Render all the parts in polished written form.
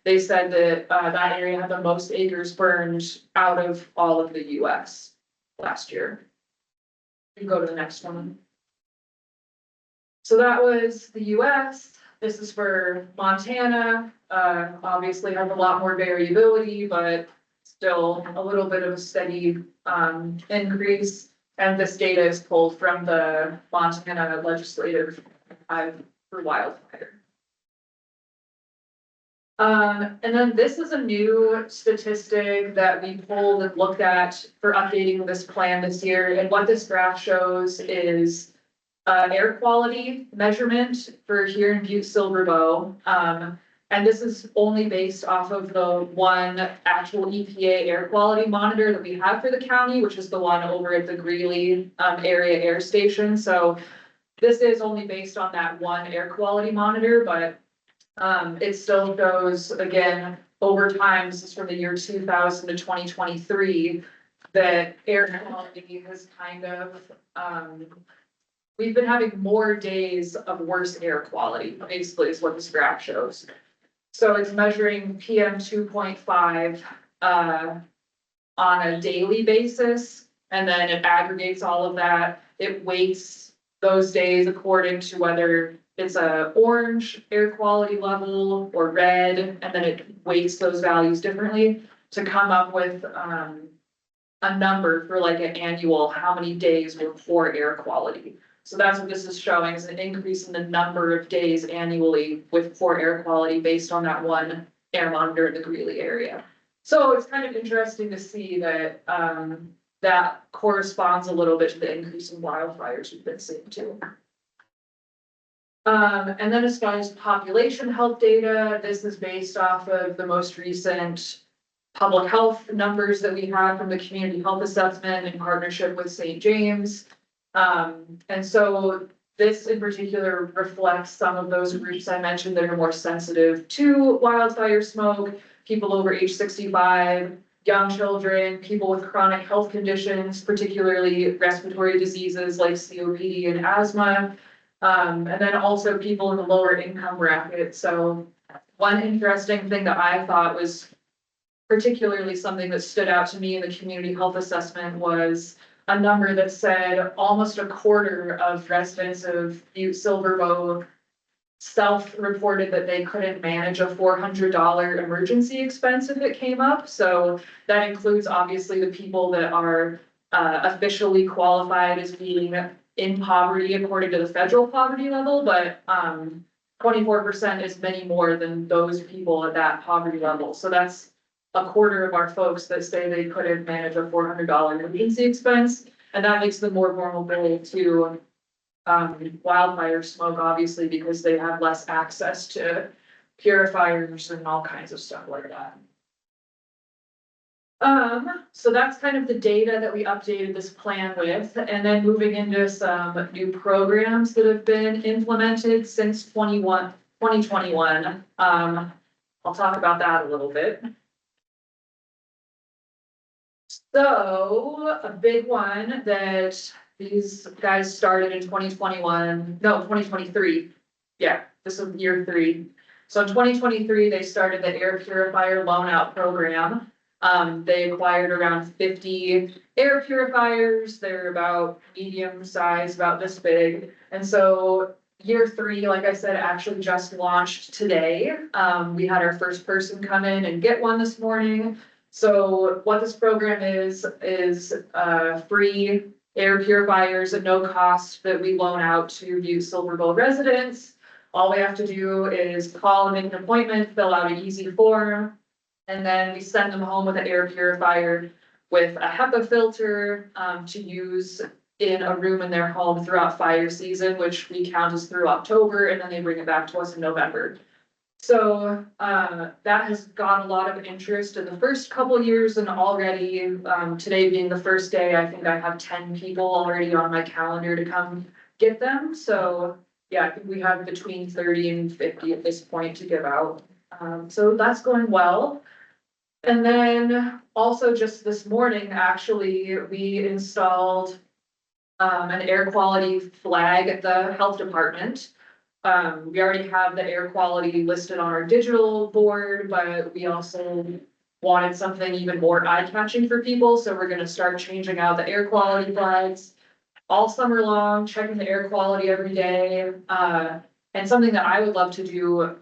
they said that that area had the most acres burned out of all of the US last year. You can go to the next one. So that was the US. This is for Montana. Obviously has a lot more variability, but still a little bit of a steady increase. And this data is pulled from the Montana Legislative Archive for Wildfire. And then this is a new statistic that we pulled and looked at for updating this plan this year. And what this graph shows is air quality measurement for here in Butte-Silver Bow. And this is only based off of the one actual EPA air quality monitor that we have for the county, which is the one over at the Greeley area air station. So this is only based on that one air quality monitor, but it still shows, again, over time, this is from the year 2000 to 2023, that air quality has kind of, we've been having more days of worse air quality, basically is what this graph shows. So it's measuring PM 2.5 on a daily basis, and then it aggregates all of that. It weights those days according to whether it's a orange air quality level or red, and then it weights those values differently to come up with a number for like an annual, how many days were poor air quality. So that's what this is showing, is an increase in the number of days annually with poor air quality based on that one air monitor in the Greeley area. So it's kind of interesting to see that that corresponds a little bit to the increase in wildfires we've been seeing too. And then as far as population health data, this is based off of the most recent public health numbers that we have from the community health assessment in partnership with St. James. And so this in particular reflects some of those groups I mentioned that are more sensitive to wildfire smoke, people over age 65, young children, people with chronic health conditions, particularly respiratory diseases like COPD and asthma, and then also people in the lower income bracket. So one interesting thing that I thought was particularly something that stood out to me in the community health assessment was a number that said almost a quarter of residents of Butte-Silver Bow self-reported that they couldn't manage a $400 emergency expense if it came up. So that includes obviously the people that are officially qualified as being in poverty according to the federal poverty level, but 24% is many more than those people at that poverty level. So that's a quarter of our folks that say they couldn't manage a $400 emergency expense, and that makes them more vulnerable to wildfire smoke, obviously, because they have less access to purifiers and all kinds of stuff like that. So that's kind of the data that we updated this plan with, and then moving into some new programs that have been implemented since 2021. I'll talk about that a little bit. So a big one that these guys started in 2023. Yeah, this is year 3. So in 2023, they started the air purifier loan out program. They acquired around 50 air purifiers. They're about medium size, about this big. And so year 3, like I said, actually just launched today. We had our first person come in and get one this morning. So what this program is free air purifiers at no cost that we loan out to Butte-Silver Bow residents. All we have to do is call and make an appointment, fill out an easy form, and then we send them home with an air purifier with a HEPA filter to use in a room in their home throughout fire season, which we count as through October, and then they bring it back to us in November. So that has got a lot of interest in the first couple of years, and already today being the first day, I think I have 10 people already on my calendar to come get them. So yeah, I think we have between 30 and 50 at this point to give out. So that's going well. And then also just this morning, actually, we installed an air quality flag at the health department. we already have the air quality listed on our digital board, but we also wanted something even more eye-catching for people, so we're gonna start changing out the air quality flags all summer long, checking the air quality every day. And something that I would love to do,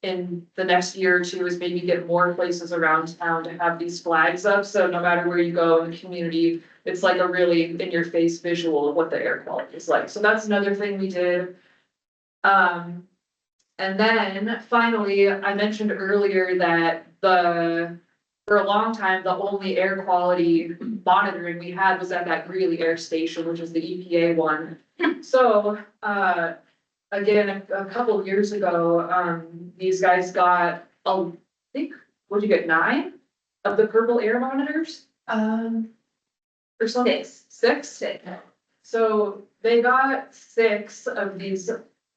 in the next year or two is maybe get more places around town to have these flags up, so no matter where you go in the community, it's like a really in-your-face visual of what the air quality is like. So that's another thing we did. And then finally, I mentioned earlier that for a long time, the only air quality monitoring we had was at that Greeley Air Station, which is the EPA one. So, again, a couple of years ago, these guys got, I think, what'd you get, 9 of the purple air monitors? Or something? 6? So they got 6 of these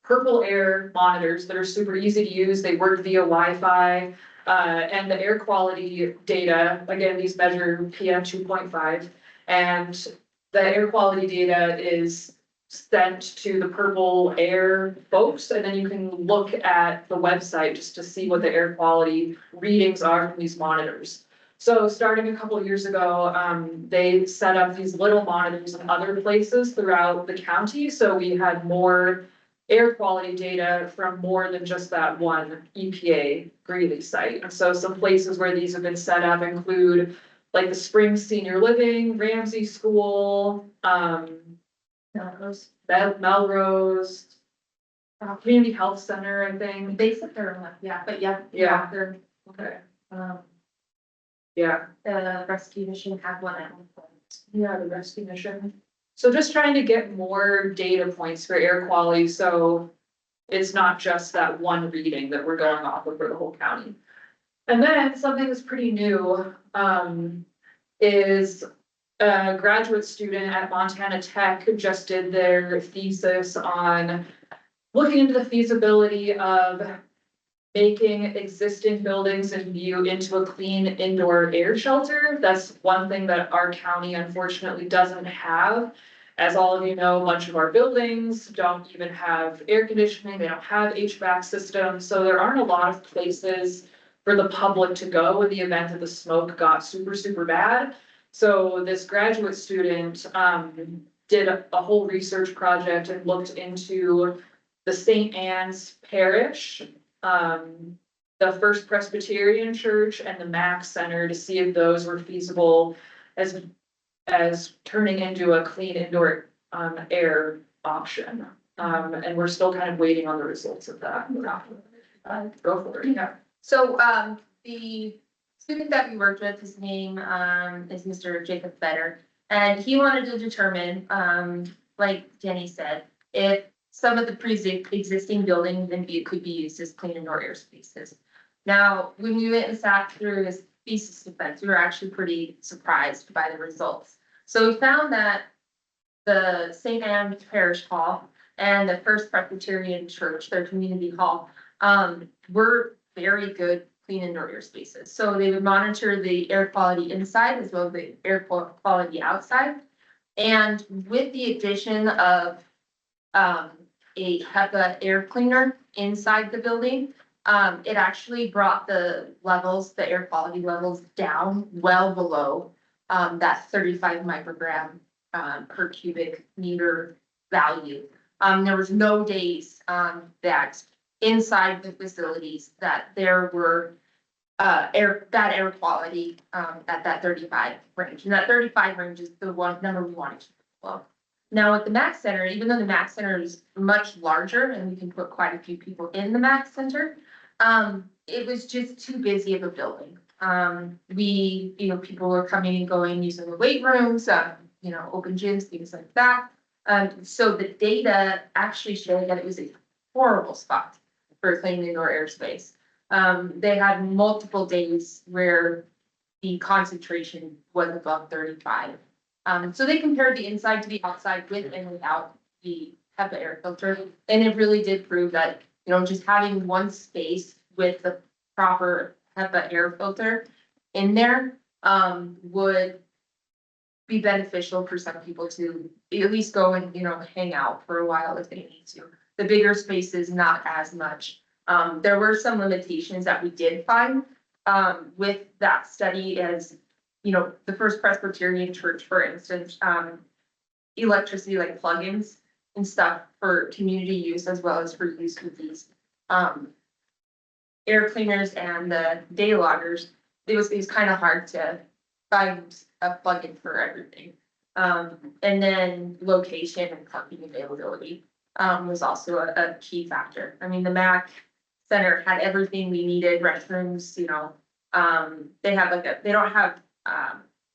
purple air monitors that are super easy to use. They work via Wi-Fi. And the air quality data, again, these measure PM 2.5, and the air quality data is sent to the purple air folks, and then you can look at the website just to see what the air quality readings are from these monitors. So starting a couple of years ago, they set up these little monitors in other places throughout the county, so we had more air quality data from more than just that one EPA Greeley site. And so some places where these have been set up include like the Spring Senior Living, Ramsey School, Melrose, Community Health Center, I think. They said they're, yeah, but yeah. They're, Okay. the rescue mission had one at one point. Yeah, the rescue mission. So just trying to get more data points for air quality, so it's not just that one reading that we're going off of for the whole county. And then something that's pretty new, is a graduate student at Montana Tech who just did their thesis on looking into the feasibility of making existing buildings in Butte into a clean indoor air shelter. That's one thing that our county unfortunately doesn't have. As all of you know, a bunch of our buildings don't even have air conditioning, they don't have HVAC systems, so there aren't a lot of places for the public to go in the event that the smoke got super, super bad. So this graduate student did a whole research project and looked into the St. Anne's Parish, the First Presbyterian Church, and the Mack Center to see if those were feasible as turning into a clean indoor air option. And we're still kind of waiting on the results of that. Go for it. Yeah. So the student that we worked with, his name is Mr. Jacob Fetter, and he wanted to determine, like Jenny said, if some of the existing buildings in Butte could be used as clean indoor air spaces. Now, when we went and sat through his thesis defense, we were actually pretty surprised by the results. So we found that the St. Anne's Parish Hall and the First Presbyterian Church, their community hall, were very good clean indoor air spaces. So they would monitor the air quality inside as well as the air quality outside. And with the addition of a HEPA air cleaner inside the building, it actually brought the levels, the air quality levels down well below that 35 microgram per cubic meter value. There was no days that inside the facilities that there were air quality at that 35 range. And that 35 range is the one number we wanted to below. Now at the Mack Center, even though the Mack Center is much larger and we can put quite a few people in the Mack Center, it was just too busy of a building. People were coming and going, using the weight rooms, open gyms, things like that. So the data actually showed that it was a horrible spot for a clean indoor airspace. They had multiple days where the concentration was above 35. So they compared the inside to the outside with and without the HEPA air filter. And it really did prove that, just having one space with the proper HEPA air filter in there would be beneficial for some people to at least go and, hang out for a while if they need to. the bigger spaces, not as much. There were some limitations that we did find, with that study as, you know, the First Presbyterian Church, for instance, electricity like plugins and stuff for community use as well as for use with these, air cleaners and the day loggers. It was kind of hard to find a plug-in for everything. And then location and parking availability, was also a key factor. I mean, the MAC Center had everything we needed, restrooms, you know, they have like they don't have,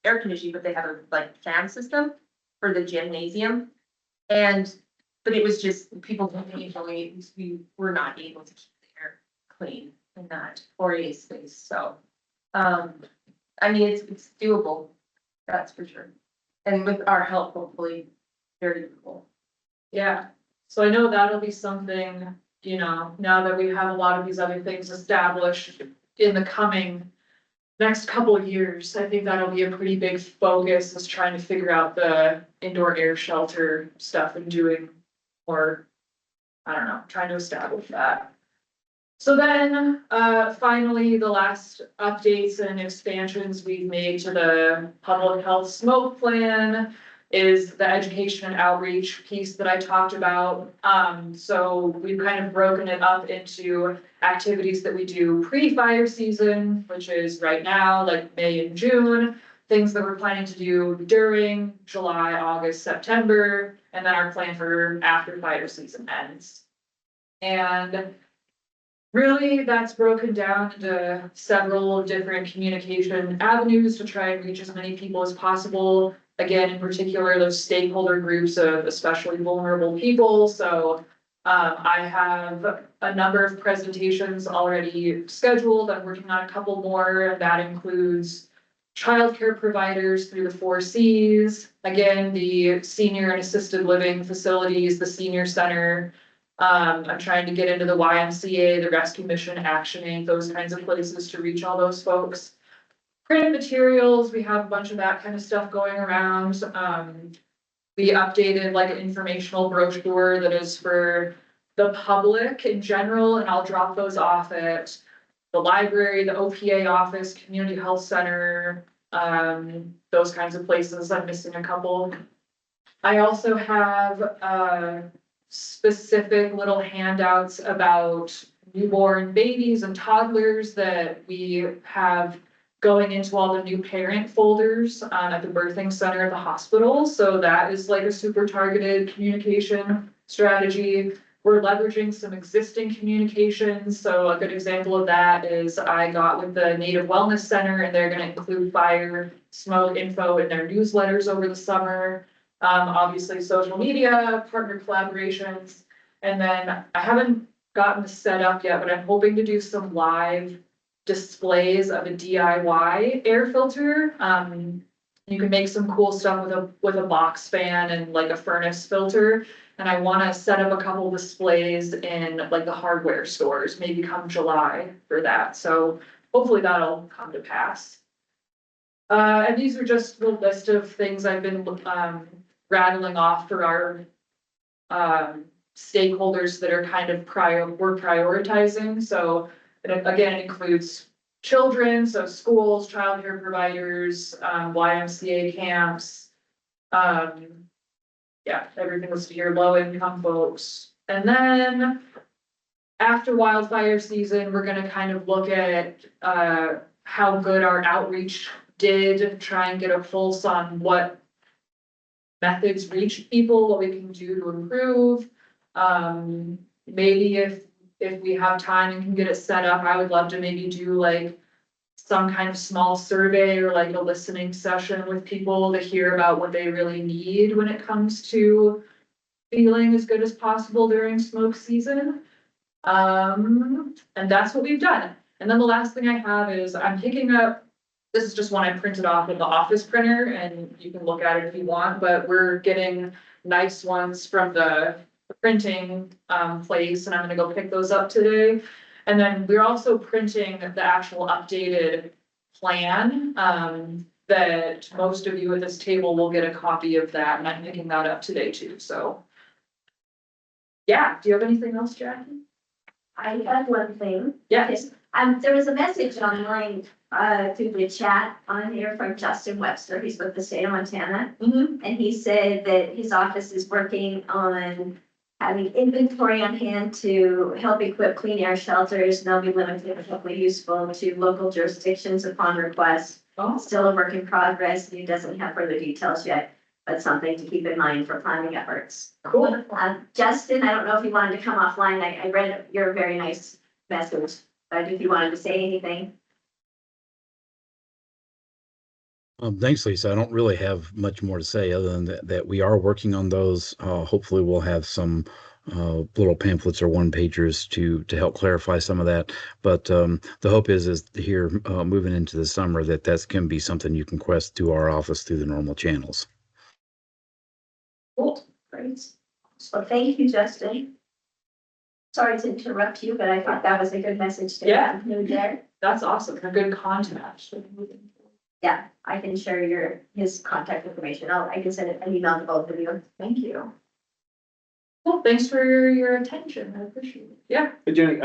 air conditioning, but they have a like fan system for the gymnasium. But it was just, people usually, we were not able to keep the air clean in that 4A space, so. I mean, it's doable, that's for sure. And with our help, hopefully, very doable. Yeah, so I know that'll be something, you know, now that we have a lot of these other things established in the coming next couple of years, I think that'll be a pretty big focus, is trying to figure out the indoor air shelter stuff and doing more, I don't know, trying to establish that. So then, finally, the last updates and expansions we've made to the public health smoke plan is the education and outreach piece that I talked about. So we've kind of broken it up into activities that we do pre-fire season, which is right now, like May and June, things that we're planning to do during July, August, September, and then our plan for after fire season ends. And really, that's broken down into several different communication avenues to try and reach as many people as possible. Again, in particular, those stakeholder groups of especially vulnerable people. So I have a number of presentations already scheduled. I'm working on a couple more. That includes childcare providers through the 4 Cs. Again, the senior and assisted living facilities, the senior center. I'm trying to get into the YMCA, the Rescue Mission, Action Aid, those kinds of places to reach all those folks. Print materials, we have a bunch of that kind of stuff going around. We updated like an informational brochure that is for the public in general, and I'll drop those off at the library, the OPA office, community health center, those kinds of places. I'm missing a couple. I also have, specific little handouts about newborn babies and toddlers that we have going into all the new parent folders at the birthing center at the hospital. So that is like a super targeted communication strategy. We're leveraging some existing communications. So a good example of that is I got with the Native Wellness Center, and they're going to include fire, smoke info in their newsletters over the summer. Obviously social media, partner collaborations, and then I haven't gotten this set up yet, but I'm hoping to do some live displays of a DIY air filter. You can make some cool stuff with a box fan and like a furnace filter. And I want to set up a couple displays in like the hardware stores, maybe come July for that. So hopefully that'll come to pass. And these are just the list of things I've been rattling off for our stakeholders that are kind of we're prioritizing. So it again includes children, so schools, childcare providers, YMCA camps. Yeah, everything listed here, low income folks. And then after wildfire season, we're gonna kind of look at how good our outreach did, try and get a pulse on what methods reach people, what we can do to improve. Maybe if we have time and can get it set up, I would love to maybe do like some kind of small survey or like a listening session with people to hear about what they really need when it comes to feeling as good as possible during smoke season. And that's what we've done. And then the last thing I have is I'm picking up, this is just one I printed off of the office printer, and you can look at it if you want, but we're getting nice ones from the printing place, and I'm gonna go pick those up today. And then we're also printing the actual updated plan that most of you at this table will get a copy of that, and I'm picking that up today too, so. Yeah, do you have anything else, Jackie? I have one thing. Yes. There was a message online, through the chat on here from Justin Webster. He's with the state of Montana. Mm-hmm. And he said that his office is working on having inventory on hand to help equip clean air shelters. And they'll be limited, but hopefully useful to local jurisdictions upon request. Oh, Still a work in progress. And he doesn't have further details yet, but something to keep in mind for planning efforts. cool. Justin, I don't know if you wanted to come offline. I read your very nice message, but if you wanted to say anything. Thanks, Lisa. I don't really have much more to say other than that we are working on those. Hopefully we'll have some little pamphlets or one pagers to help clarify some of that. But the hope is here moving into the summer that can be something you can request to our office through the normal channels. Cool, great. Well, thank you, Justin. Sorry to interrupt you, but I thought that was a good message to Yeah. include there. That's awesome. A good contact. Yeah, I can share his contact information. I can send an email to both of you. Thank you. Well, thanks for your attention. I appreciate it. Yeah, Hey Jenny,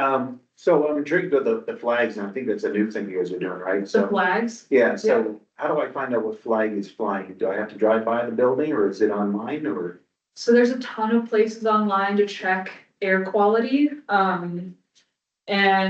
so I'm intrigued with the flags, and I think that's a new thing you guys are doing, right? the So, flags. yeah, so how do I find out what flag is flying? Do I have to drive by the building, or is it online, or? So there's a ton of places online to check air quality. And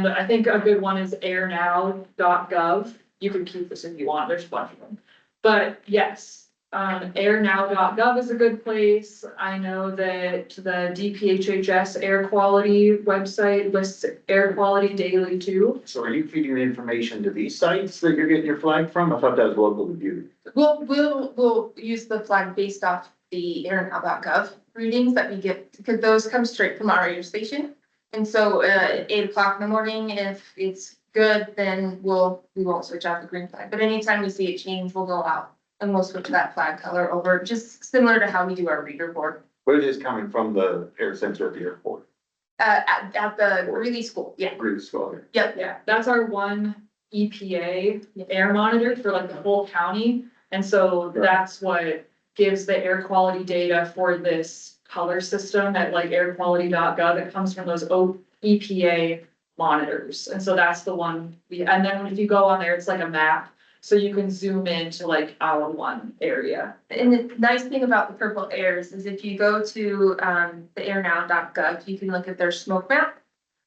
I think a good one is airnow.gov. You can keep this if you want, there's a bunch of them. But yes, airnow.gov is a good place. I know that the DPHHS air quality website lists air quality daily too. So are you feeding the information to these sites that you're getting your flag from? I thought that was local to you. We'll use the flag based off the airnow.gov readings that we get, because those come straight from our radio station. And so, at 8 o'clock in the morning, if it's good, then we won't switch out the green flag. But anytime we see it change, we'll go out and we'll switch that flag color over, just similar to how we do our reader board. But it is coming from the air sensor at the airport. At the Greeley school, yeah. Agree with Scott. Yeah, that's our one EPA air monitor for like the whole county. And so that's what gives the air quality data for this color system at like airquality.gov. It comes from those EPA monitors. And so that's the one and then if you go on there, it's like a map. So you can zoom into like our one area. And the nice thing about the purple airs is if you go to the airnow.gov, you can look at their smoke map.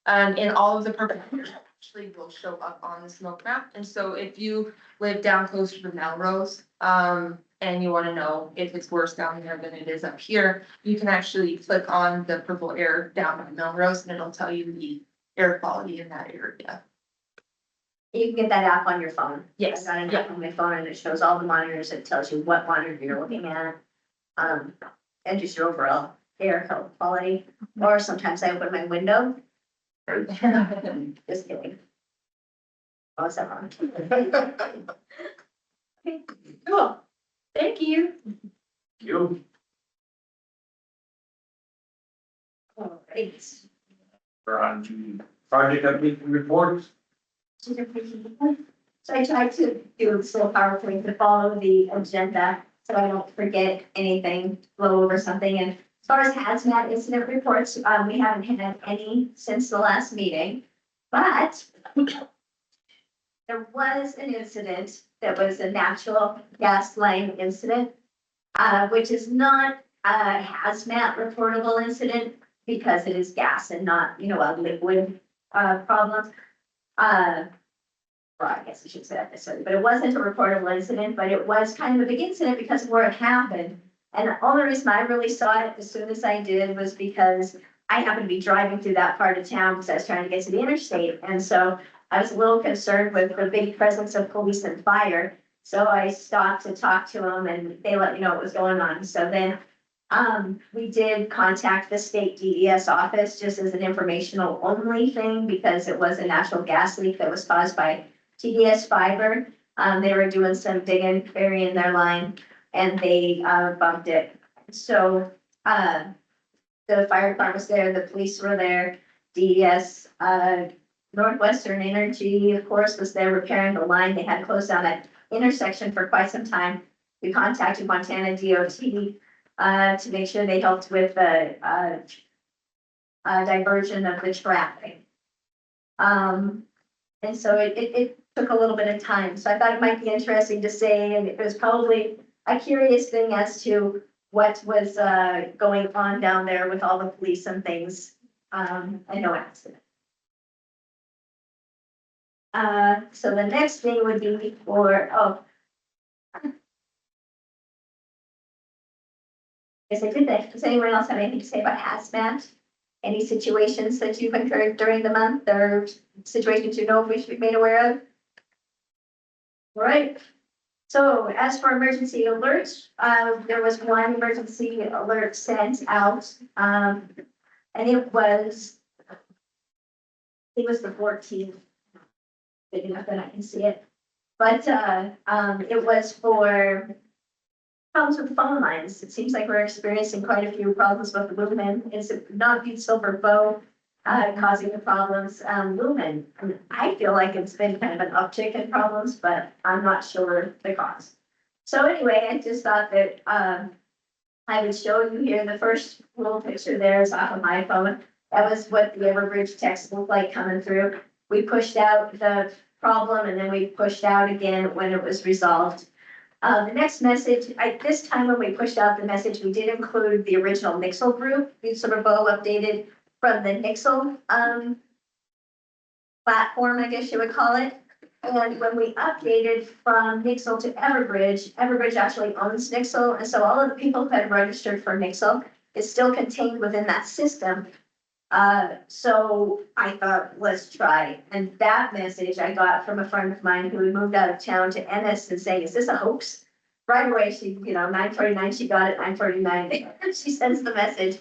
And all of the purple airs actually will show up on the smoke map. And so if you live down close to Melrose, and you want to know if it's worse down there than it is up here, you can actually click on the purple air down in Melrose and it'll tell you the air quality in that area. You can get that app on your phone. Yes, I got an yeah. app on my phone and it shows all the monitors. It tells you what monitor you're looking at. And just your overall air health quality. Or sometimes I open my window. Just kidding. Oh, is that wrong? Okay, cool. Thank you. You. All right. We're on to project update reports. So I tried to do this little PowerPoint to follow the agenda, so I don't forget anything, blow over something. And as far as hazmat incident reports, we haven't had any since the last meeting, but there was an incident that was a natural gas line incident, which is not a hazmat reportable incident because it is gas and not, a liquid problem. Well, I guess I should say that necessarily, but it wasn't a reportable incident, but it was kind of a big incident because of where it happened. And the only reason I really saw it as soon as I did was because I happened to be driving through that part of town because I was trying to get to the interstate. And so I was a little concerned with the big presence of police and fire. So I stopped to talk to them and they let me know what was going on. So then we did contact the state DES office just as an informational only thing because it was a natural gas leak that was caused by TDS fiber. They were doing some digging, burying their line, and they bumped it. So the fire department was there, the police were there, DES, Northwestern Energy, of course, was there repairing the line. They had closed down that intersection for quite some time. We contacted Montana DOT to make sure they helped with diversion of the traffic. And so it took a little bit of time, so I thought it might be interesting to say, and it was probably a curious thing as to what was, going on down there with all the police and things, and no accident. So the next thing would be for, Yes, I did that. Does anyone else have anything to say about hazmat? Any situations that you've incurred during the month or situations you know we should be made aware of? All right. So as for emergency alerts, there was one emergency alert sent out, and it was the 14th. Big enough that I can see it. But it was for problems with the phone lines. It seems like we're experiencing quite a few problems with the Lumen. It's not Butte-Silver Bow causing the problems. Lumen, I feel like it's been kind of an uptick in problems, but I'm not sure the cause. So anyway, I just thought that I would show you here the first little picture there is off of my phone. That was what the Everbridge text looked like coming through. We pushed out the problem and then we pushed out again when it was resolved. The next message, this time when we pushed out the message, we did include the original Nixle group, Butte-Silver Bow updated from the Nixle platform, I guess you would call it. And when we updated from Nixle to Everbridge, Everbridge actually owns Nixle. And so all of the people who had registered for Nixle is still contained within that system. So I thought, let's try. And that message I got from a friend of mine who had moved out of town to Ennis and saying, is this a hoax? Right away, she, 9:49, she got it, 9:49, she sends the message.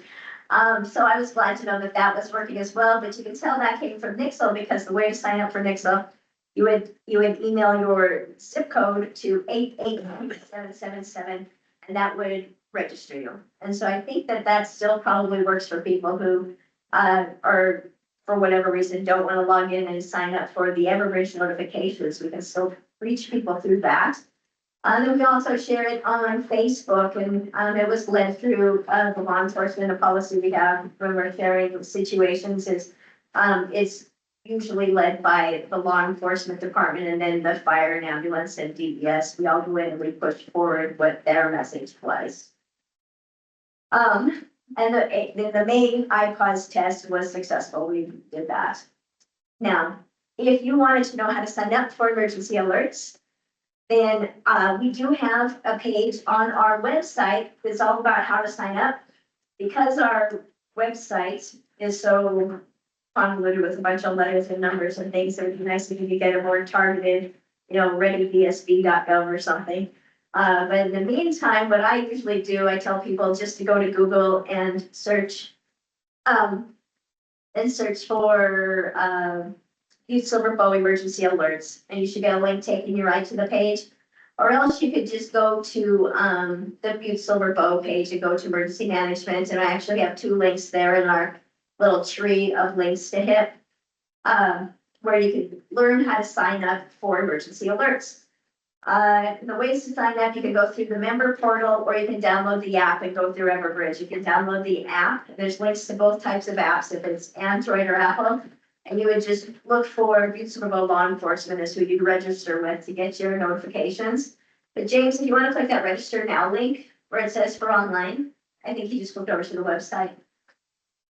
So I was glad to know that that was working as well, but you can tell that came from Nixle because the way to sign up for Nixle, you would email your zip code to 88777 and that would register you. And so I think that still probably works for people who or for whatever reason, don't want to log in and sign up for the Everbridge notifications. We can still reach people through that. And then we also share it on Facebook, and it was led through the law enforcement. A policy we have when we're sharing situations is it's usually led by the law enforcement department, and then the fire and ambulance and DES. We all go in and we push forward what their message was. And the main iPause test was successful. We did that. Now, if you wanted to know how to sign up for emergency alerts, then we do have a page on our website that's all about how to sign up. Because our website is so convoluted with a bunch of letters and numbers and things, it would be nice if you could get a more targeted, readybsb.gov or something. But in the meantime, what I usually do, I tell people just to go to Google and search for Butte-Silver Bow emergency alerts, and you should get a link taking you right to the page. Or else you could just go to the Butte-Silver Bow page and go to emergency management, and I actually have 2 links there in our little tree of links to hit, where you can learn how to sign up for emergency alerts. The ways to sign up, you can go through the member portal or you can download the app and go through Everbridge. You can download the app. There's links to both types of apps if it's Android or Apple. And you would just look for Butte-Silver Bow Law Enforcement as who you'd register with to get your notifications. But James, if you want to click that register now link where it says for online, I think you just flipped over to the website.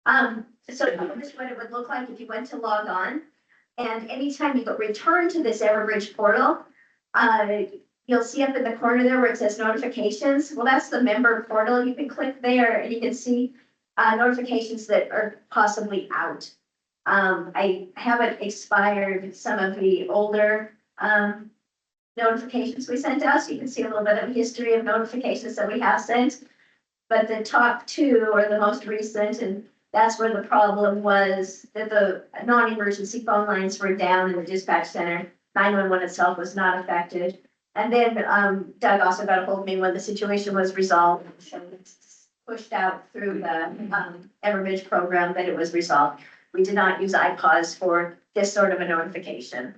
So this is what it would look like if you went to log on. And anytime you return to this Everbridge portal, you'll see up in the corner there where it says notifications. Well, that's the member portal. You can click there and you can see notifications that are possibly out. I haven't expired some of the older notifications we sent out, so you can see a little bit of history of notifications that we have sent. But the top 2 are the most recent, and that's where the problem was that the non-emergency phone lines were down in the dispatch center. 911 itself was not affected. And then Doug also got a hold of me when the situation was resolved. So it's pushed out through the Everbridge program that it was resolved. We did not use iPause for this sort of a notification.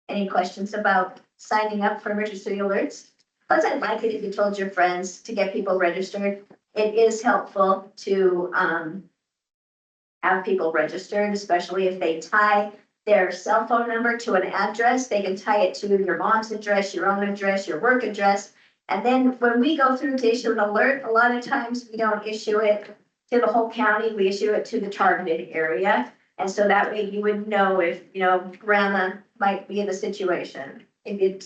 Any questions about signing up for emergency alerts? Plus, I'd like it if you told your friends to get people registered. It is helpful to have people registered, especially if they tie their cell phone number to an address. They can tie it to your mom's address, your own address, your work address. And then when we go through to issue an alert, a lot of times we don't issue it to the whole county, we issue it to the targeted area. And so that way you would know if, grandma might be in a situation, if you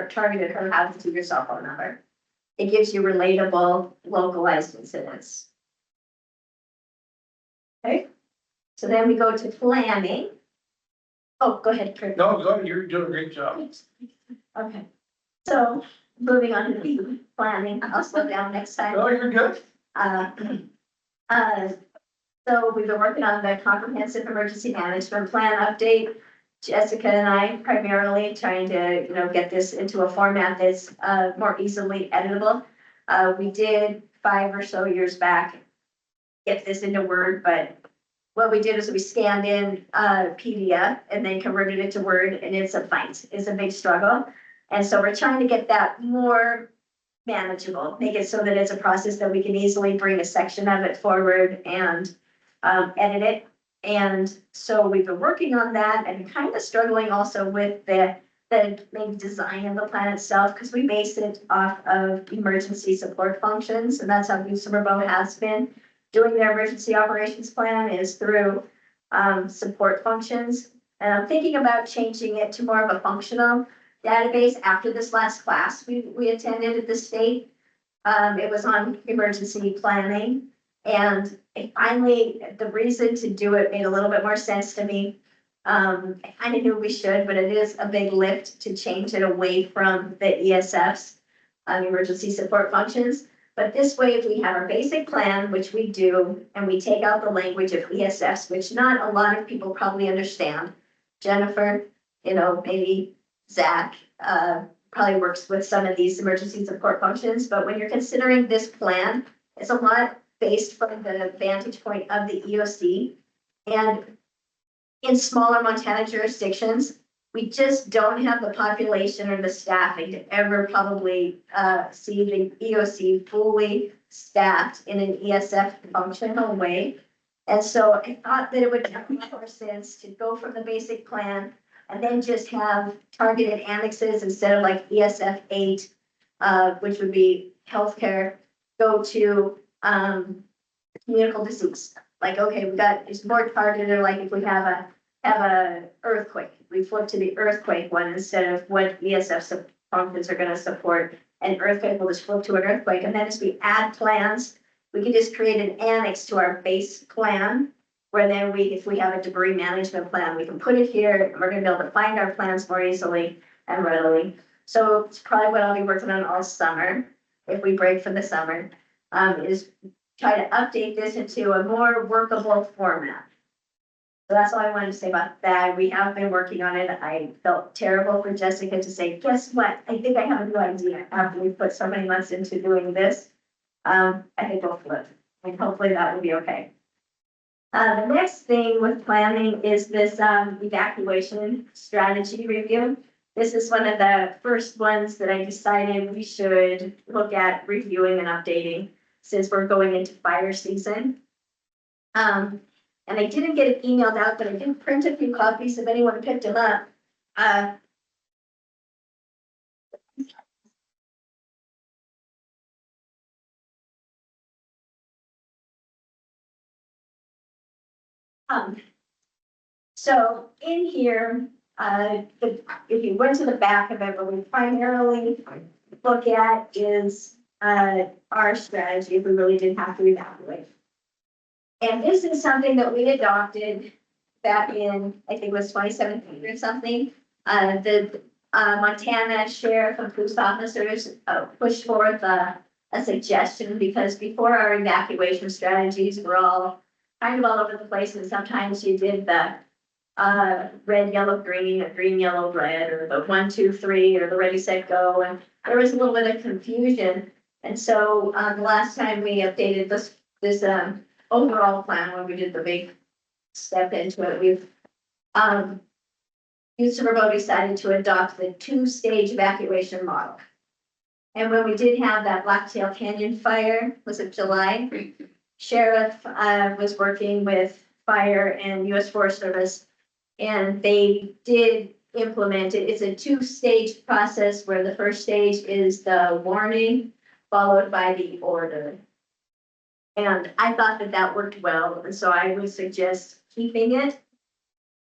targeted her house to your cell phone number. It gives you relatable, localized incidents. Okay, so then we go to planning. Oh, go ahead, Kurt. No, you're doing a great job. Okay, so moving on to the planning, I'll slow down next time. No, you're good. So we've been working on the comprehensive emergency management plan update. Jessica and I primarily trying to, get this into a format that's more easily editable. We did 5 or so years back get this into Word, but what we did is we scanned in PDF and then converted it to Word, and it's a fight. It's a big struggle. And so we're trying to get that more manageable, make it so that it's a process that we can easily bring a section of it forward and edit it. And so we've been working on that and kind of struggling also with the maybe design of the plan itself, because we base it off of emergency support functions, and that's how Butte-Silver Bow has been doing their emergency operations plan, is through support functions. And I'm thinking about changing it to more of a functional database after this last class we attended at the state. It was on emergency planning, and finally the reason to do it made a little bit more sense to me. I kind of knew we should, but it is a big lift to change it away from the ESF's emergency support functions. But this way, if we have our basic plan, which we do, and we take out the language of ESFs, which not a lot of people probably understand. Jennifer, maybe Zach probably works with some of these emergency support functions, but when you're considering this plan, it's a lot based from the vantage point of the EOC. And in smaller Montana jurisdictions, we just don't have the population or the staffing to ever probably see the EOC fully staffed in an ESF functional way. And so I thought that it would make more sense to go from the basic plan and then just have targeted annexes instead of like ESF 8, which would be healthcare, go to communicable disease. Like, okay, it's more targeted, like if we have a earthquake, we flip to the earthquake one instead of what ESF functions are going to support. An earthquake, we'll just flip to an earthquake. And then as we add plans, we can just create an annex to our base plan, where then if we have a debris management plan, we can put it here, and we're going to be able to find our plans more easily and readily. So it's probably what I'll be working on all summer, if we break for the summer, is try to update this into a more workable format. So that's all I wanted to say about that. We have been working on it. I felt terrible for Jessica to say, guess what? I think I have a new idea after we put so many months into doing this. I think we'll flip, and hopefully that will be okay. The next thing with planning is this evacuation strategy review. This is one of the first ones that I decided we should look at reviewing and updating since we're going into fire season. And I didn't get it emailed out, but I did print a few copies if anyone picked them up. So in here, if you went to the back of it, what we primarily look at is our strategy if we really didn't have to evacuate. And this is something that we adopted back in, I think it was 2017 or something. The Montana Sheriff and police officers pushed forth a suggestion, because before our evacuation strategies were all kind of all over the place, and sometimes you did the red, yellow, green, or green, yellow, red, or the 1, 2, 3, or the ready, set, go, and there was a little bit of confusion. And so the last time we updated this overall plan, when we did the big step into it, we've Butte-Silver Bow decided to adopt the 2-stage evacuation model. And when we did have that Blacktail Canyon fire, was it July? Sheriff was working with Fire and US Forest Service. And they did implement it. It's a two-stage process where the first stage is the warning, followed by the order. And I thought that that worked well, and so I would suggest keeping it.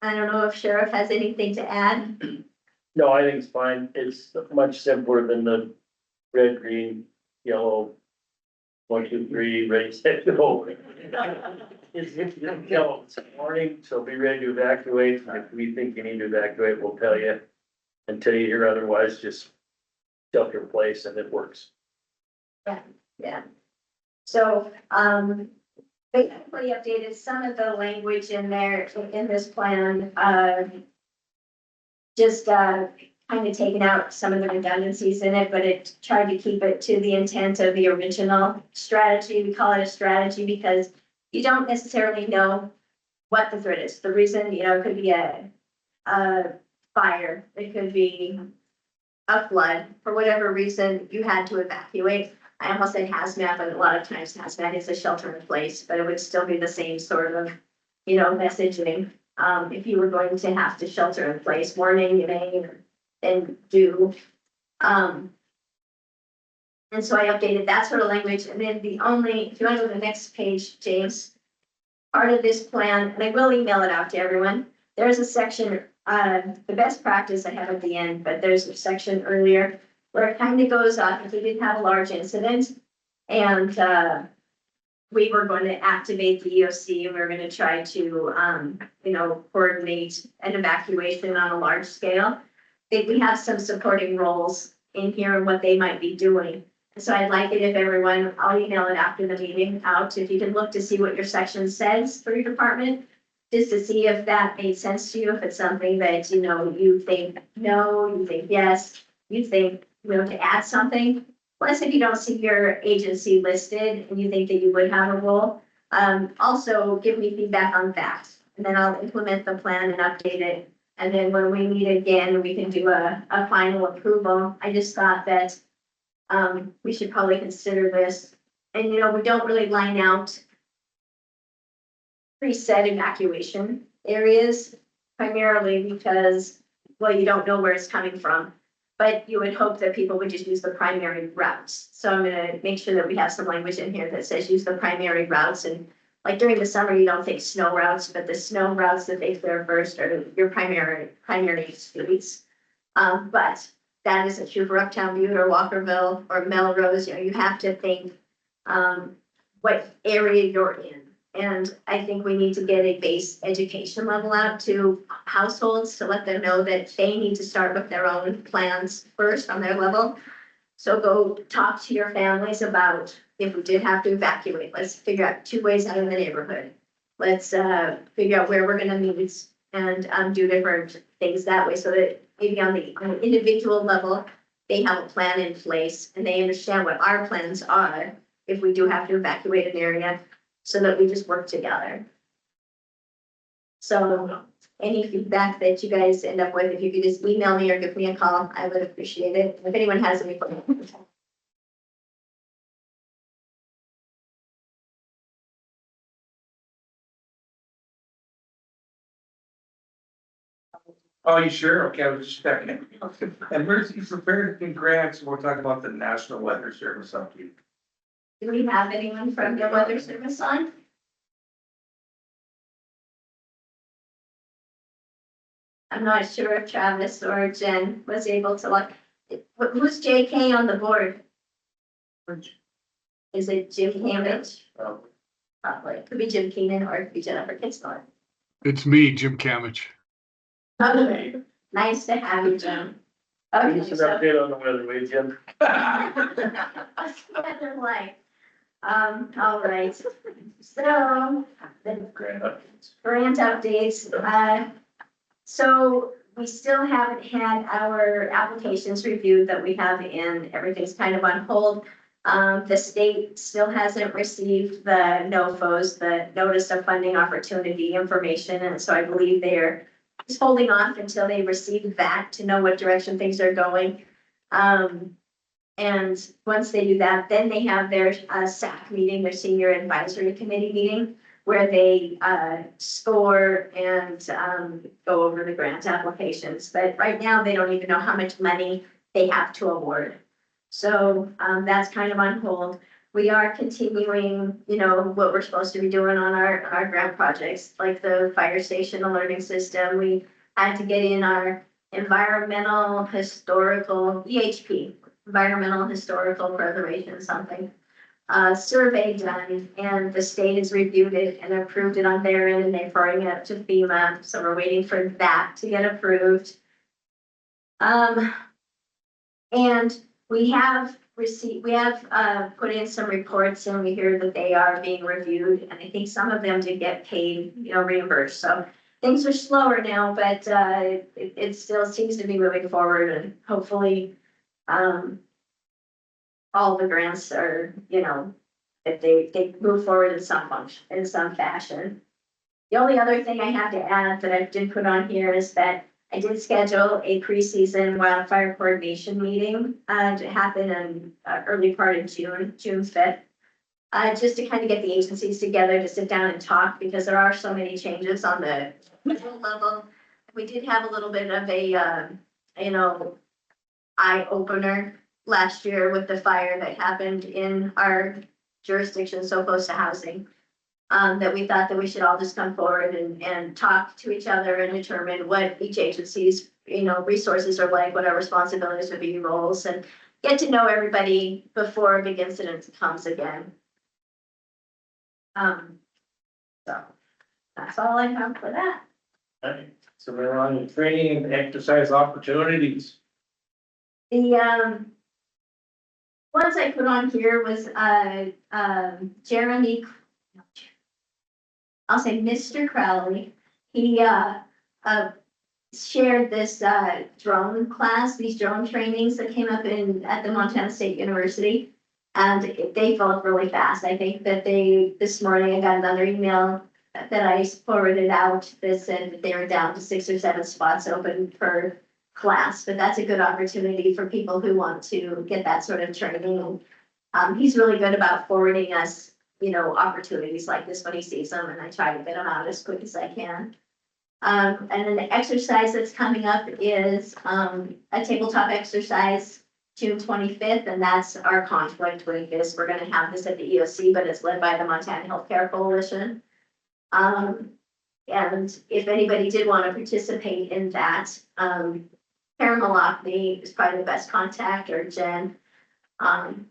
I don't know if Sheriff has anything to add. No, I think it's fine. It's much simpler than the red, green, yellow. 1, 2, 3, ready, set, go. It's, it's a warning, so be ready to evacuate. If we think you need to evacuate, we'll tell you. Until you hear otherwise, just shelter in place and it works. Yeah. So, they definitely updated some of the language in there, in this plan, just, kind of taken out some of the redundancies in it, but it tried to keep it to the intent of the original strategy. We call it a strategy because you don't necessarily know what the threat is. The reason, it could be a fire, it could be a flood, for whatever reason you had to evacuate. I almost said hazmat, but a lot of times hazmat is a shelter in place, but it would still be the same sort of, messaging. If you were going to have to shelter in place, warning, you may, and do. And so I updated that sort of language, and then if you want to go to the next page, James, part of this plan, and I will email it out to everyone, there's a section, the best practice I have at the end, but there's a section earlier where it kind of goes off, if we did have a large incident, and we were going to activate the EOC, and we were going to try to, coordinate an evacuation on a large scale. We have some supporting roles in here and what they might be doing. So I'd like it if everyone, I'll email it after the meeting out, if you can look to see what your section says for your department, just to see if that made sense to you, if it's something that, you think no, you think yes, you think, to add something. Plus, if you don't see your agency listed and you think that you would have a role, also give me feedback on that. And then I'll implement the plan and update it. And then when we meet again, we can do a final approval. I just thought that we should probably consider this. And, we don't really line out preset evacuation areas, primarily because, well, you don't know where it's coming from. But you would hope that people would just use the primary routes. So I'm gonna make sure that we have some language in here that says use the primary routes. And like during the summer, you don't think snow routes, but the snow routes that they clear first are your primary streets. But that isn't true for Uptown Butte or Walkerville or Melrose. You have to think what area you're in. And I think we need to get a base education level out to households to let them know that they need to start with their own plans first on their level. So go talk to your families about if we did have to evacuate, let's figure out 2 ways out of the neighborhood. Let's figure out where we're gonna meet and do different things that way, so that maybe on the individual level, they have a plan in place and they understand what our plans are if we do have to evacuate an area, so that we just work together. So any feedback that you guys end up with, if you could just email me or give me a call, I would appreciate it. If anyone has any questions. Oh, you sure? Okay, I was just checking. Emergency preparedness grants, we'll talk about the National Weather Service update. Do we have anyone from the weather service on? I'm not sure if Travis or Jen was able to look. Who's JK on the board? Is it Jim Hammett? Probably. It could be Jim Keenan or it could be Jennifer Kitzler. It's me, Jim Camich. Okay, nice to have you, Jim. Okay, Give us an so. update on the weather, will you, Jim? What's the weather like? All right. So the Grant updates. grant updates, so we still haven't had our applications reviewed that we have in, everything's kind of on hold. The state still hasn't received the NOFOs, the Notice of Funding Opportunity information, and so I believe they're just holding off until they receive that to know what direction things are going. And once they do that, then they have their SAC meeting, their Senior Advisory Committee meeting. where they score and go over the grant applications. But right now, they don't even know how much money they have to award. So that's kind of on hold. We are continuing, you know, what we're supposed to be doing on our grant projects, like the fire station alerting system. We had to get in our environmental historical, EHP, environmental historical preservation something. Survey done, and the state has reviewed it and approved it on their end, and they're forwarding it up to FEMA, so we're waiting for that to get approved. And we have put in some reports, and we hear that they are being reviewed, and I think some of them did get paid, you know, reimbursed, so things are slower now, but it still seems to be moving forward, and hopefully all the grants are, you know, if they move forward in some function, in some fashion. The only other thing I have to add that I did put on here is that I did schedule a preseason wildfire coordination meeting to happen in early part of June 5th. Just to kind of get the agencies together to sit down and talk, because there are so many changes on the federal level. We did have a little bit of a, you know, eye opener last year with the fire that happened in our jurisdiction so close to housing. That we thought that we should all just come forward and talk to each other and determine what each agency's, you know, resources are like, what our responsibilities would be, roles, and get to know everybody before a big incident comes again. So that's all I have for that. Right. So we're on training and exercise opportunities. The ones I put on here was Jeremy, I'll say Mr. Crowley. He shared this drone class, these drone trainings that came up at the Montana State University. And they filled really fast. I think that this morning I got another email that I forwarded out that said that they were down to 6 or 7 spots open per class, but that's a good opportunity for people who want to get that sort of training. He's really good about forwarding us, you know, opportunities like this when he sees them, and I try to get them out as quick as I can. And then the exercise that's coming up is a tabletop exercise June 25th, and that's our conflict week. Is we're going to have this at the EOC, but it's led by the Montana Healthcare Coalition. And if anybody did want to participate in that, Karen Malachny is probably the best contact, or Jen.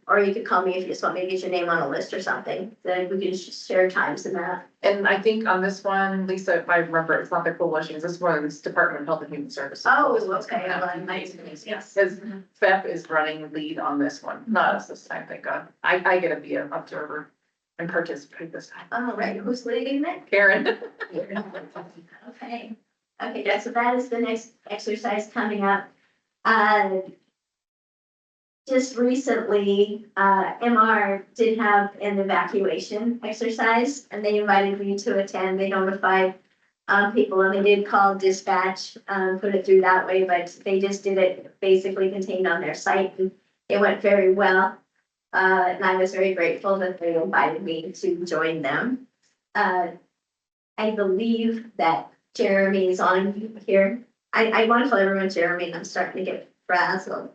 Or you could call me if you just want me to get your name on a list or something, then we can share times in that. And I think on this one, Lisa, if I remember, it's not the coalition, this one's Department of Health and Human Services. Oh, This one's okay, coming up. well, nice. Yes, because FEP is running lead on this one, not us this time, thank God. I get to be an observer and participate this time. All right, who's leading that? Karen. Okay, yeah, so that is the next exercise coming up. Just recently, MR did have an evacuation exercise, and they invited me to attend. They notified people, and they did call dispatch, put it through that way, but they just did it basically contained on their site, and it went very well. And I was very grateful that they invited me to join them. I believe that Jeremy is on here. I want to tell everyone Jeremy, and I'm starting to get frazzled.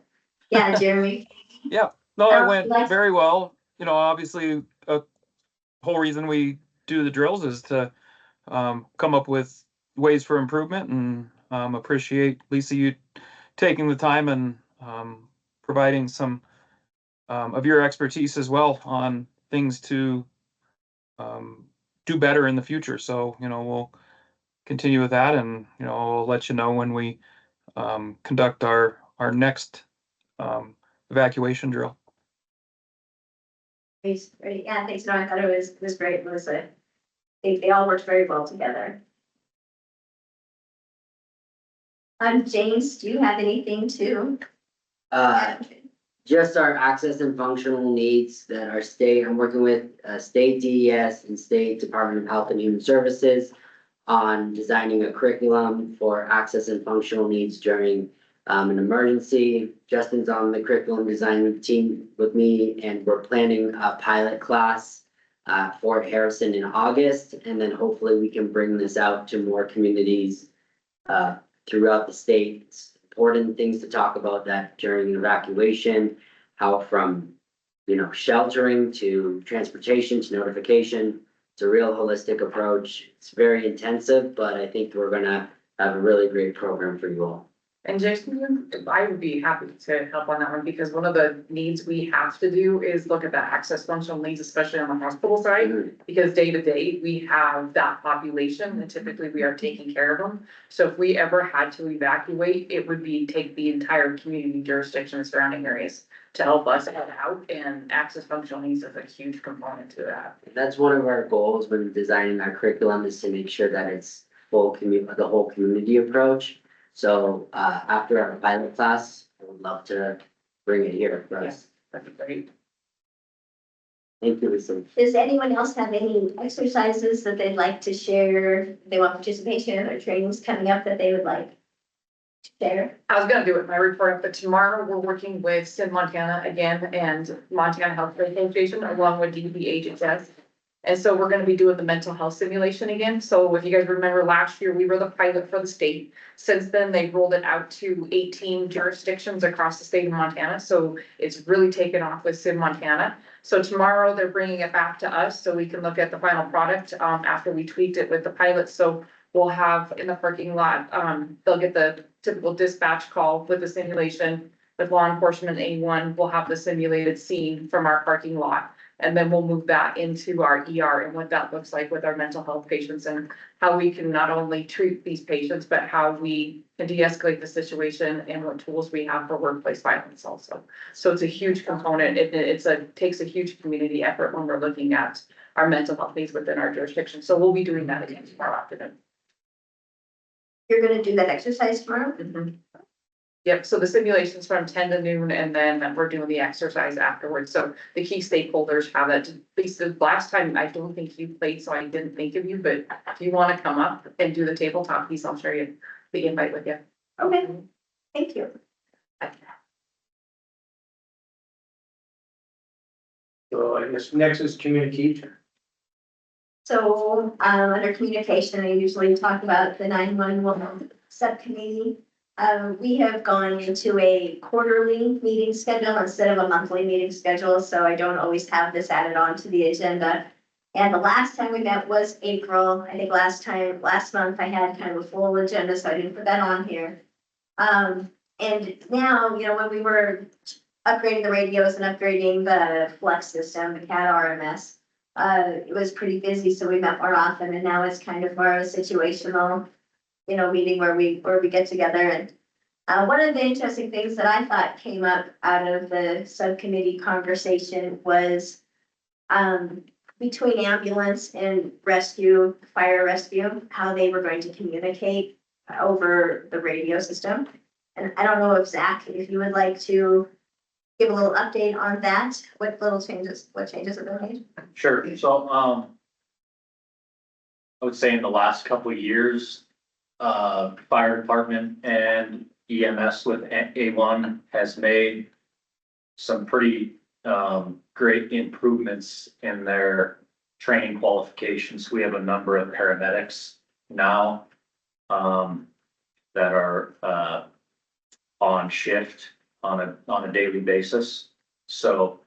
Yeah, Jeremy. Yeah, no, it went Like- very well. You know, obviously, a whole reason we do the drills is to come up with ways for improvement, and appreciate, Lisa, you taking the time and providing some of your expertise as well on things to do better in the future. So, you know, we'll continue with that, and, you know, I'll let you know when we conduct our next evacuation drill. Great. Yeah, thanks. No, I thought it was great, Melissa. They all worked very well together. James, do you have anything to? Just our access and functional needs that our state, I'm working with state DES and state Department of Health and Human Services on designing a curriculum for access and functional needs during an emergency. Justin's on the curriculum design team with me, and we're planning a pilot class at Fort Harrison in August, and then hopefully we can bring this out to more communities throughout the state. It's important things to talk about that during evacuation, how from, sheltering to transportation to notification. It's a real holistic approach. It's very intensive, but I think we're gonna have a really great program for you all. And Jason, I would be happy to help on that one, because one of the needs we have to do is look at the access functional needs, especially on the hospital side. Because day to day, we have that population and typically we are taking care of them. So if we ever had to evacuate, it would be take the entire community jurisdiction and surrounding areas to help us head out, and access functional needs is a huge component to that. That's one of our goals when designing our curriculum, is to make sure that it's the whole community approach. So, after our pilot class, I would love to bring it here for us. That'd be great. Thank you, Lisa. Does anyone else have any exercises that they'd like to share? They want participation or trainings coming up that they would like to share? I was gonna do it in my report, but tomorrow we're working with Sid Montana again and Montana Health Association along with DPHHS. And so we're gonna be doing the mental health simulation again. So if you guys remember last year, we were the pilot for the state. Since then, they've rolled it out to 18 jurisdictions across the state of Montana. So it's really taken off with Sid Montana. So tomorrow they're bringing it back to us so we can look at the final product after we tweaked it with the pilot. So we'll have in the parking lot, they'll get the typical dispatch call with the simulation. With law enforcement A1, we'll have the simulated scene from our parking lot. And then we'll move that into our ER and what that looks like with our mental health patients, and how we can not only treat these patients, but how we can de-escalate the situation and what tools we have for workplace violence also. So it's a huge component. It takes a huge community effort when we're looking at our mental health needs within our jurisdiction. So we'll be doing that again tomorrow afternoon. You're gonna do that exercise tomorrow? Yep, so the simulation's from 10 to noon, and then we're doing the exercise afterwards. So the key stakeholders have it. At least the last time, I don't think you played, so I didn't think of you, but if you want to come up and do the tabletop piece, I'll share you the invite with you. Okay, thank you. So I guess next is communication. So, under communication, I usually talk about the 911 subcommittee. We have gone into a quarterly meeting schedule instead of a monthly meeting schedule, so I don't always have this added on to the agenda. And the last time we met was April. I think last month I had kind of a full agenda, so I didn't put that on here. And now, when we were upgrading the radios and upgrading the flex system, the CAD RMS, it was pretty busy, so we met more often, and now it's kind of more of a situational, meeting where we get together. And one of the interesting things that I thought came up out of the subcommittee conversation was between ambulance and rescue, fire rescue, how they were going to communicate over the radio system. And I don't know if Zach, if you would like to give a little update on that, what changes have been made? Sure, so, I would say in the last couple of years, fire department and EMS with A1 has made some pretty, great improvements in their training qualifications. We have a number of paramedics now, that are, on shift on a daily basis. So,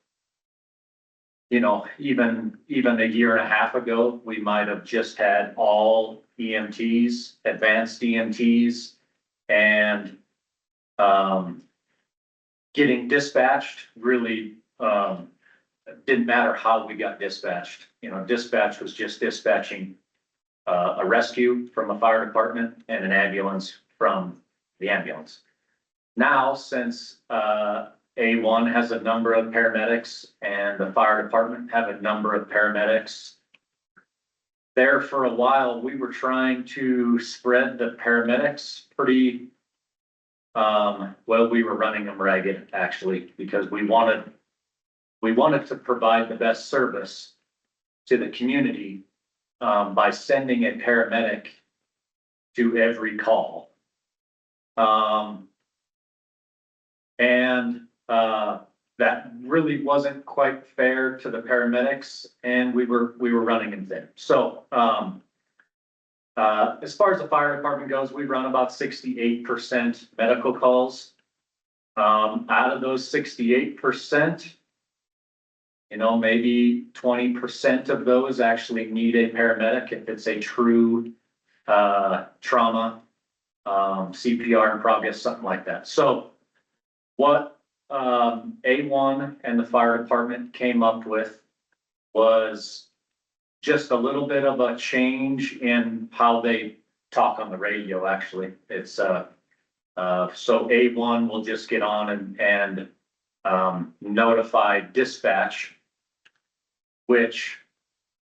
even a year and a half ago, we might have just had all EMTs, advanced EMTs, and getting dispatched really didn't matter how we got dispatched. Dispatch was just dispatching a rescue from a fire department and an ambulance from the ambulance. Now, since A1 has a number of paramedics and the fire department have a number of paramedics, there for a while, we were trying to spread the paramedics pretty, we were running them ragged, actually, because we wanted to provide the best service to the community by sending a paramedic to every call. And that really wasn't quite fair to the paramedics, and we were running in thin. So, as far as the fire department goes, we run about 68% medical calls. Out of those 68%, you know, maybe 20% of those actually need a paramedic if it's a true trauma, CPR in progress, something like that. So what A1 and the fire department came up with was just a little bit of a change in how they talk on the radio, actually. It's so A1 will just get on and notify dispatch, which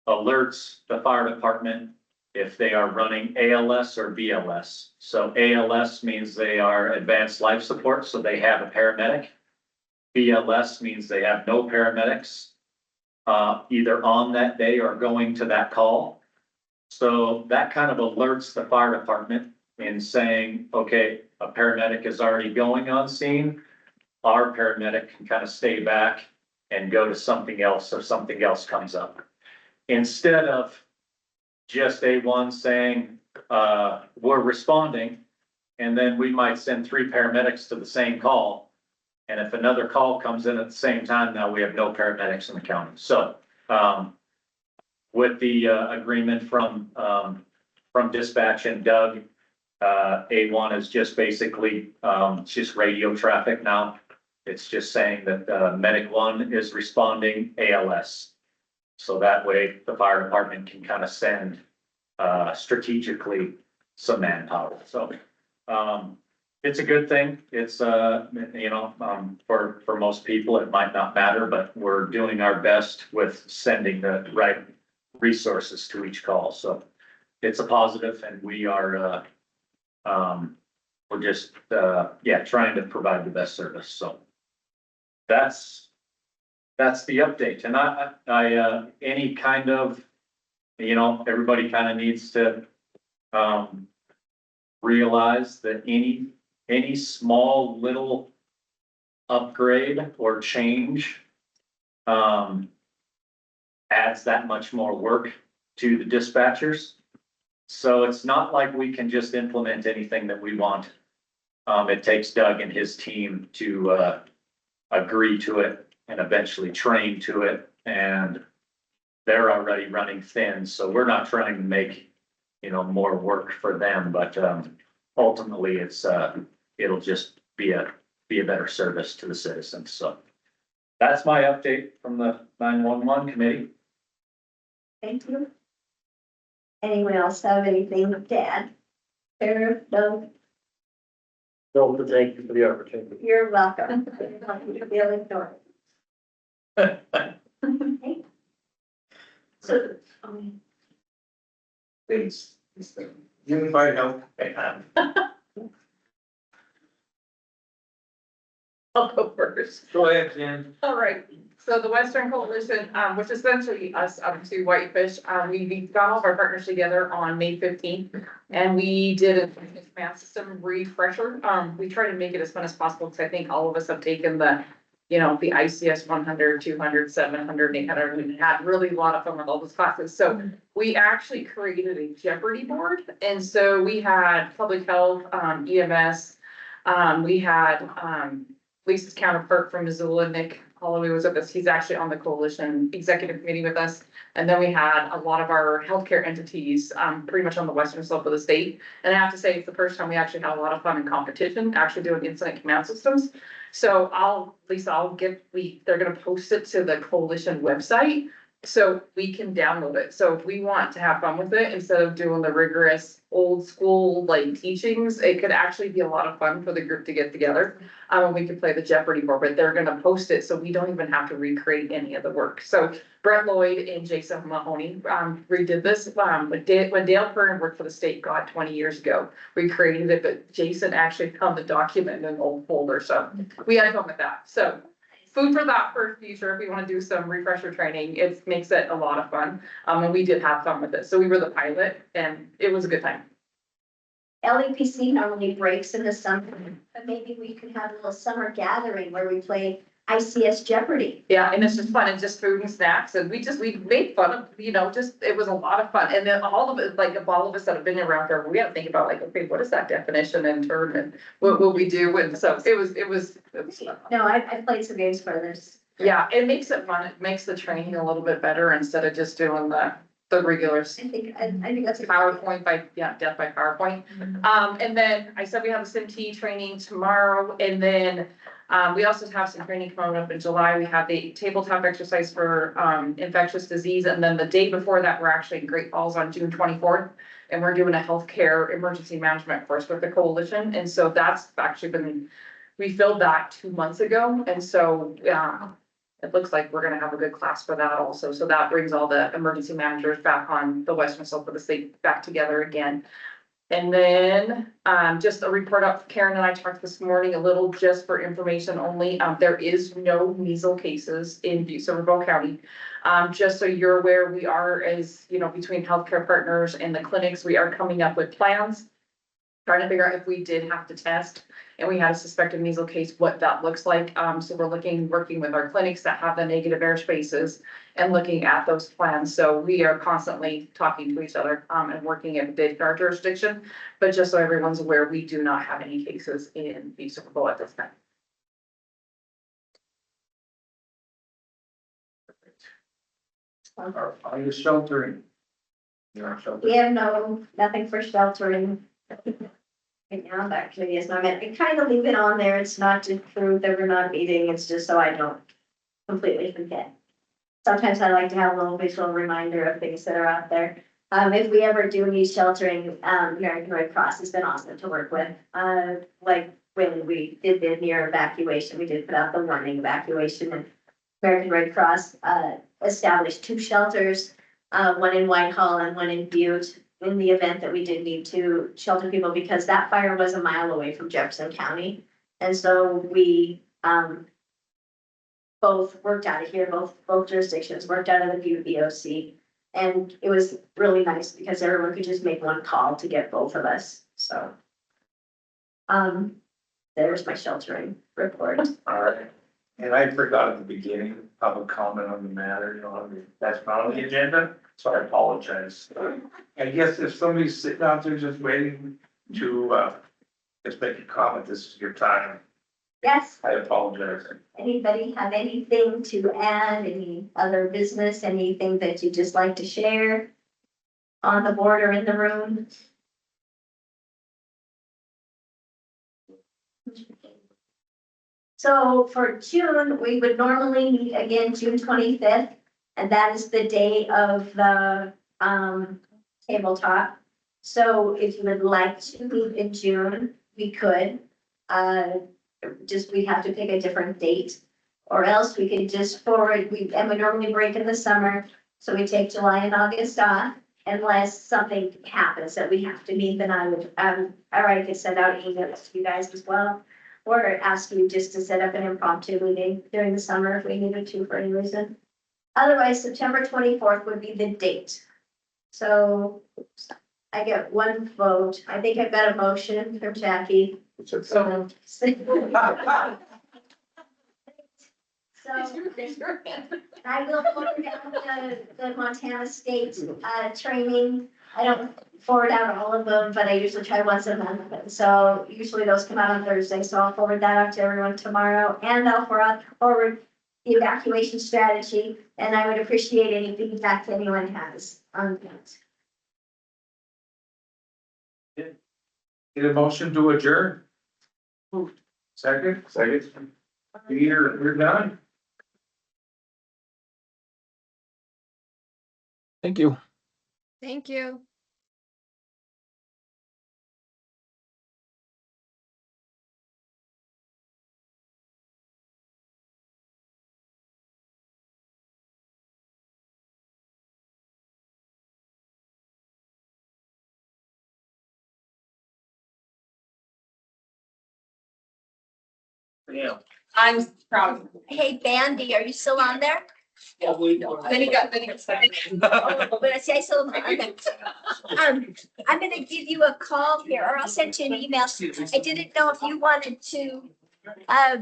alerts the fire department if they are running ALS or BLS. So ALS means they are advanced life support, so they have a paramedic. BLS means they have no paramedics, either on that day or going to that call. So that kind of alerts the fire department in saying, okay, a paramedic is already going on scene. Our paramedic can kind of stay back and go to something else if something else comes up. Instead of just A1 saying, we're responding, and then we might send 3 paramedics to the same call. And if another call comes in at the same time, now we have no paramedics in the county. So, with the agreement from dispatch and Doug, A1 is just basically, it's just radio traffic now. It's just saying that medic 1 is responding ALS. So that way the fire department can kind of send strategically some manpower. So it's a good thing. It's you know, for most people it might not matter, but we're doing our best with sending the right resources to each call. So it's a positive, and we are we're just yeah, trying to provide the best service. So that's the update. And I any kind of, you know, everybody kind of needs to realize that any small little upgrade or change adds that much more work to the dispatchers. So it's not like we can just implement anything that we want. It takes Doug and his team to agree to it and eventually train to it. And they're already running thin, so we're not trying to make, you know, more work for them, but ultimately it's it'll just be a better service to the citizens. So that's my update from the 911 committee. Thank you. Anyone else have anything to add? Sheriff, no, No, but thank you for the opportunity. you're welcome. You feel ignored. Okay. So, Please. Unified Health. I'll go first. Go ahead, Jen. All right, so the Western Coalition, which is essentially us up to Whitefish, we got all of our partners together on May 15th. And we did a command system refresher. We try to make it as fun as possible, because I think all of us have taken the, you know, the ICS 100, 200, 700, 800, and had really a lot of fun with all those classes. So we actually created a Jeopardy board. And so we had public health, EMS, we had, Lisa's counterpart from Missoula, Nick Holloway, was with us. He's actually on the coalition executive committee with us. And then we had a lot of our healthcare entities, pretty much on the western slope of the state. And I have to say, it's the first time we actually had a lot of fun in competition, actually doing incident command systems. So they're gonna post it to the coalition website, so we can download it. So if we want to have fun with it, instead of doing the rigorous old school like teachings, it could actually be a lot of fun for the group to get together. And we could play the Jeopardy board, but they're gonna post it, so we don't even have to recreate any of the work. So Brett Lloyd and Jason Mahoney redid this. When Dale Curran worked for the state, God, 20 years ago, we created it, but Jason actually found the document in an old folder, so we had fun with that. So food for thought for future, if we want to do some refresher training, it makes it a lot of fun. And we did have fun with it. So we were the pilot, and it was a good time. LEPC normally breaks in the summer, but maybe we could have a little summer gathering where we play ICS Jeopardy. Yeah, and it's just fun, and just food and snacks, and we made fun of, just, it was a lot of fun, and then all of it, like, all of us that have been around there, we had to think about, like, okay, what is that definition and term, and what will we do, and so it was fun. No, I played some games for this. Yeah, it makes it fun, it makes the training a little bit better instead of just doing the regulars. I think that's a PowerPoint death by PowerPoint. And then I said we have a SIMT training tomorrow, and then we also have some training coming up in July. We have the tabletop exercise for infectious disease, and then the day before that, we're actually in Great Falls on June 24th, and we're doing a healthcare emergency management course with the coalition, and so that's actually we filled that 2 months ago, and so it looks like we're gonna have a good class for that also. So that brings all the emergency managers back on the western slope of the state back together again. And then, just a report up, Karen and I talked this morning a little just for information only. There is no measles cases in Butte-Silver Bow County. Just so you're aware, we are, as between healthcare partners and the clinics, we are coming up with plans, trying to figure out if we did have to test and we had a suspected measles case, what that looks like. So we're working with our clinics that have the negative air spaces and looking at those plans. So we are constantly talking to each other and working in our jurisdiction. But just so everyone's aware, we do not have any cases in Butte-Silver Bow at this time. Are you sheltering? You're not sheltering? We have nothing for sheltering. Right now, that actually is not meant, I kind of leave it on there, it's not to prove that we're not meeting, it's just so I don't completely forget. Sometimes I like to have a little visual reminder of things that are out there. If we ever do need sheltering, American Red Cross has been awesome to work with. Like when we did the near evacuation, we did put out the warning evacuation, and American Red Cross established 2 shelters, one in Whitehall and one in Butte, in the event that we did need to shelter people, because that fire was a mile away from Jefferson County. And so we both worked out of here, both jurisdictions worked out of the Butte BOC. And it was really nice because everyone could just make one call to get both of us. So there's my sheltering report. All right. And I forgot at the beginning, public comment on the matter, that's not on the agenda, so I apologize. I guess if somebody's sitting out there just waiting to, just make a comment, this is your time. Yes, I apologize. anybody have anything to add, any other business, anything that you'd just like to share on the board or in the room? So for June, we would normally meet again June 25th, and that is the day of the tabletop. So if you would like to meet in June, we could. We'd have to pick a different date, or else we could just forward, we normally break in the summer, so we take July and August off. Unless something happens that we have to meet, then I would, or I could send out emails to you guys as well. Or ask you just to set up an impromptu meeting during the summer if we needed to for any reason. Otherwise, September 24th would be the date. So I get one vote. I think I've got a motion from Jackie. So So I will forward out the Montana State training. I don't forward out all of them, but I usually try once a month. And so usually those come out on Thursday, so I'll forward that out to everyone tomorrow. And I'll forward the evacuation strategy, and I would appreciate any feedback that anyone has on that. Get a motion to adjourn? Second? Second. Peter, we're done. Thank you. Thank you. Yeah. I'm proud of you. Hey, Bandy, are you still on there? Then he got second. Oh, but I see I still. Okay. I'm gonna give you a call here, or I'll send you an email. I didn't know if you wanted to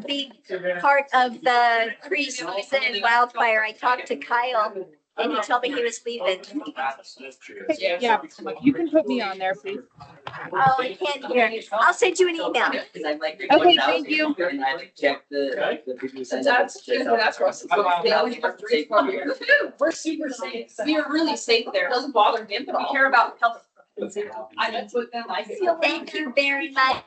be part of the pre-season wildfire. I talked to Kyle and he told me he was leaving. Yeah, you can put me on there, please. Oh, I can't hear. I'll send you an email. Okay, thank you. That's Russ. They only have 3 from here. We're super safe. We are really safe there. It doesn't bother me at all. We care about health. I that's what them. I feel. Thank you very much.